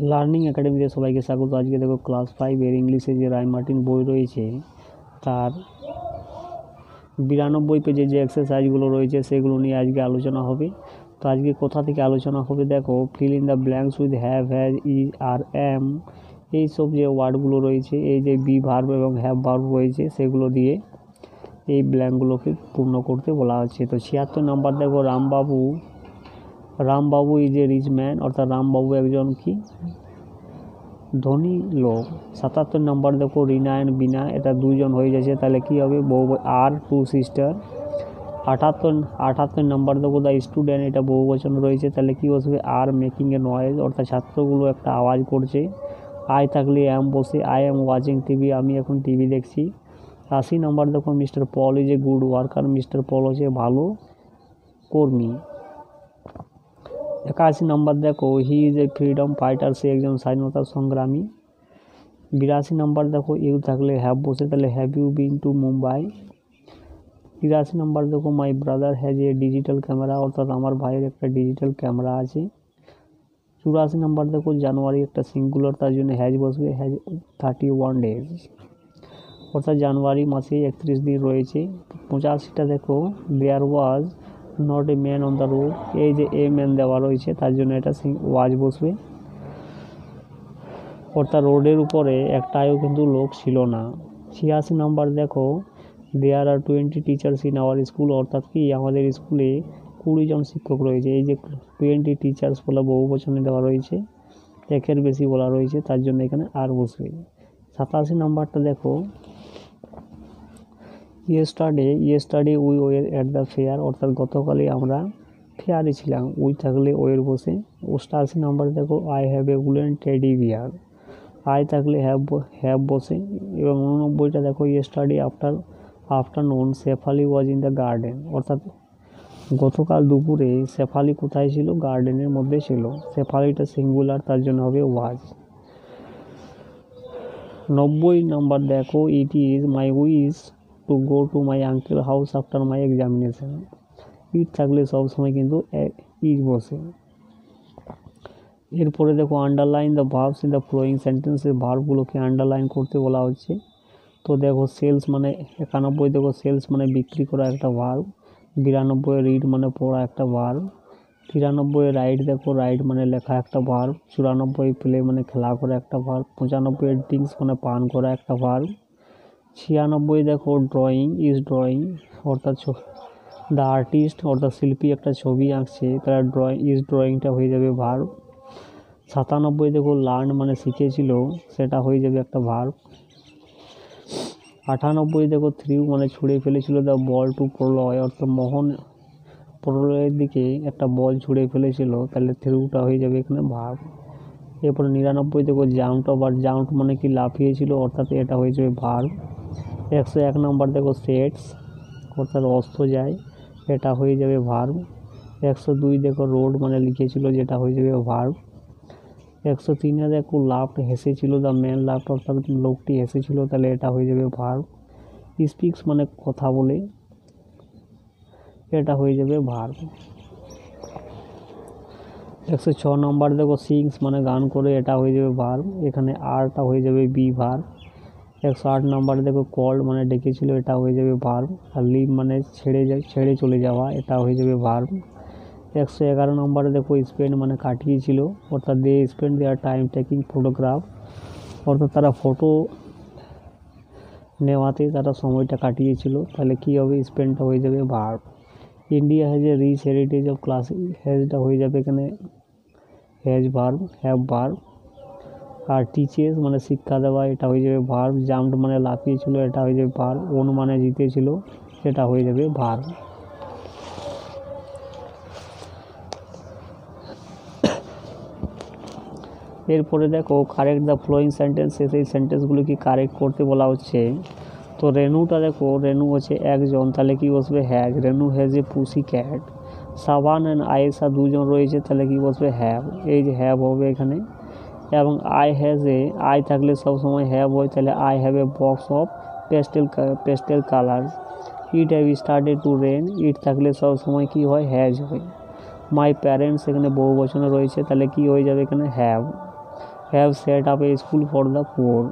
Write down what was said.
Learning একাডেমিতে সবাইকে স্বাগত। আজকে দেখো ক্লাস 5 ইংলিশে যে রায় মার্টিন বই রয়েছে তার 92 পেজে যে এক্সারসাইজগুলো রয়েছে সেগুলো নিয়ে আজকে আলোচনা হবে। তো আজকে কোথা থেকে আলোচনা হবে দেখো, fill in the blanks with have, has, is, are, am, এইসব যে ওয়ার্ডগুলো রয়েছে, এই যে বি ভার্ব এবং হ্যাভ ভার্ব রয়েছে সেগুলো দিয়ে এই ব্ল্যাঙ্কগুলোকে পূর্ণ করতে বলা হচ্ছে। তো 76 নাম্বার দেখো, রামবাবু ইজ এ রিচ ম্যান, অর্থাৎ রামবাবু একজন কি ধনী লোক। 77 নাম্বার দেখো, রিনা অ্যান্ড বিনা, এটা দুজন হয়ে যাচ্ছে, তাহলে কি হবে বহু আর টু সিস্টার। 78 নাম্বার দেখো, দ্য স্টুডেন্ট, এটা বহু বচন রয়েছে, তাহলে কি বসবে আর মেকিং এ নয়েজ, অর্থাৎ ছাত্রগুলো একটা আওয়াজ করছে। আই থাকলে অ্যাম বসে, আই অ্যাম ওয়াচিং টিভি, আমি এখন টিভি দেখছি। 80 নাম্বার দেখো, mister Paul is a good worker, mister Paul হচ্ছে ভালো কর্মী। 81 নাম্বার দেখো, he is a freedom fighter, সে একজন স্বাধীনতা সংগ্রামী। 82 নাম্বার দেখো, ইউ থাকলে হ্যাভ বসে, তাহলে have you been to Mumbai. 83 number দেখো, my brother has a digital camera, অর্থাৎ আমার ভাইয়ের একটা ডিজিটাল ক্যামেরা আছে। 84 নাম্বার দেখো, জানুয়ারি একটা সিঙ্গুলার, তার জন্য হ্যাজ বসবে, হ্যাজ 31 ডেজ, অর্থাৎ জানুয়ারি মাসে 31 দিন রয়েছে। 85টা দেখো, there was not a man on the road, এই যে এ ম্যান দেওয়া রয়েছে তার জন্য এটা ওয়াজ বসবে, অর্থাৎ রোডের উপরে একটাও কিন্তু লোক ছিল না। 86 নাম্বার দেখো, দেয়ার আর 20 টিচার্স ইন আওয়ার স্কুল, অর্থাৎ কি আমাদের স্কুলে 20 জন শিক্ষক রয়েছে, এই যে 20 টিচার্স বলে বহু বচনে দেওয়া রয়েছে, একের বেশি বলা রয়েছে তার জন্য এখানে আর বসবে। 87 নাম্বারটা দেখো, yesterday we were at the fair, অর্থাৎ গতকালে আমরা ফেয়ারে ছিলাম, উই থাকলে ওয়ের বসে। 88 নাম্বার দেখো, I have A woollen teddy bear, I থাকলে হ্যাভ বসে। এবং 89টা দেখো, yesterday afternoon Shefali was in the garden, অর্থাৎ গতকাল দুপুরে শেফালি কোথায় ছিল, গার্ডেনের মধ্যে ছিল, শেফালিটা সিঙ্গুলার তার জন্য হবে ওয়াজ। 90 নাম্বার দেখো, it is my wish to go to my uncle house after my examination, it থাকলে সবসময় কিন্তু ইজ বসে। এরপরে দেখো, underline the verbs in the flowing সেন্টেন্সের ভার্বগুলোকে আন্ডারলাইন করতে বলা হচ্ছে। তো দেখো, সেলস মানে 91 দেখো, সেলস মানে বিক্রি করা একটা ভার্ব। 92 রিড মানে পড়া একটা ভার্ব। 93 রাইট দেখো, রাইট মানে লেখা একটা ভার্ব। 94 প্লে মানে খেলা করা একটা ভার্ব। 95 ড্রিঙ্কস মানে পান করা একটা ভার্ব। 96 দেখো, ড্রয়িং ইজ ড্রয়িং, অর্থাৎ দ্য আর্টিস্ট অর্থাৎ শিল্পী একটা ছবি আঁকছে, তারা ড্রয়িংটা হয়ে যাবে ভার্ব। 97 দেখো, লার্ন মানে শিখেছিল, সেটা হয়ে যাবে একটা ভার্ব। 98 দেখো, থ্রিউ মানে ছুঁড়ে ফেলেছিল, দ্য বল টু প্রলয়, অর্থাৎ মোহন প্রলয়ের দিকে একটা বল ছুঁড়ে ফেলেছিল, তাহলে থ্রিউটা হয়ে যাবে এখানে ভার্ব। এরপরে 99 দেখো, জাম্প মানে কি লাফিয়েছিল, অর্থাৎ এটা হয়ে যাবে ভার্ব। 101 নাম্বার দেখো, সেটস অর্থাৎ অস্ত যায়, এটা হয়ে যাবে ভার্ব। 102 দেখো, রোড মানে লিখেছিল, যেটা হয়ে যাবে ভার্ব। 103 দেখো, লাফট হেসেছিল, দ্য ম্যান লাফট, অর্থাৎ লোকটি হেসেছিল, তাহলে এটা হয়ে যাবে ভার্ব। স্পিক্স মানে কথা বলে, এটা হয়ে যাবে ভার্ব। 106 নম্বর দেখো, সিংস মানে গান করে, এটা হয়ে যাবে ভার্ব, এখানে আরটা হয়ে যাবে বি ভার্ব। 108 নম্বর দেখো, কল্ড মানে ডেকেছিল, এটা হয়ে যাবে ভার্ব। আর লিভ মানে ছেড়ে চলে যাওয়া, এটা হয়ে যাবে ভার্ব। 111 নম্বরে দেখো, স্পেন্ড মানে কাটিয়েছিল, অর্থাৎ they spend their time taking photograph, অর্থাৎ তারা ফটো নেওয়াতে তারা সময়টা কাটিয়েছিল, তাহলে কি হবে, স্পেন্ডটা হয়ে যাবে verb. India has a rich heritage of class, হ্যাজটা হয়ে যাবে এখানে হ্যাজ ভার্ব, হ্যাভ ভার্ব। আর টিচেস মানে শিক্ষা দেওয়া, এটা হয়ে যাবে ভার্ব। জাম্পড মানে লাফিয়েছিল, এটা হয়ে যাবে ভার্ব। ওন মানে জিতেছিল, সেটা হয়ে যাবে ভার্ব। এরপরে দেখো, কারেক্ট দ্য ফ্লোয়িং সেন্টেন্স, সেই সেন্টেন্সগুলো কি কারেক্ট করতে বলা হচ্ছে। তো রেনুটা দেখো, রেনু হচ্ছে একজন, তাহলে কি বসবে has, Renu has a pussy cat. Saban and Ayesha দুজন রয়েছে, তাহলে কি বসবে হ্যাভ, এই যে হ্যাভ হবে এখানে। এবং আই থাকলে সবসময় হ্যাভ হয়, তাহলে I have a box of pastel colours. It have started to rain, it থাকলে সবসময় কি হয়, হ্যাজ হয়। মাই প্যারেন্টস এখানে বহু বচনে রয়েছে, তাহলে কি হয়ে যাবে এখানে have. Have set up A school for the poor.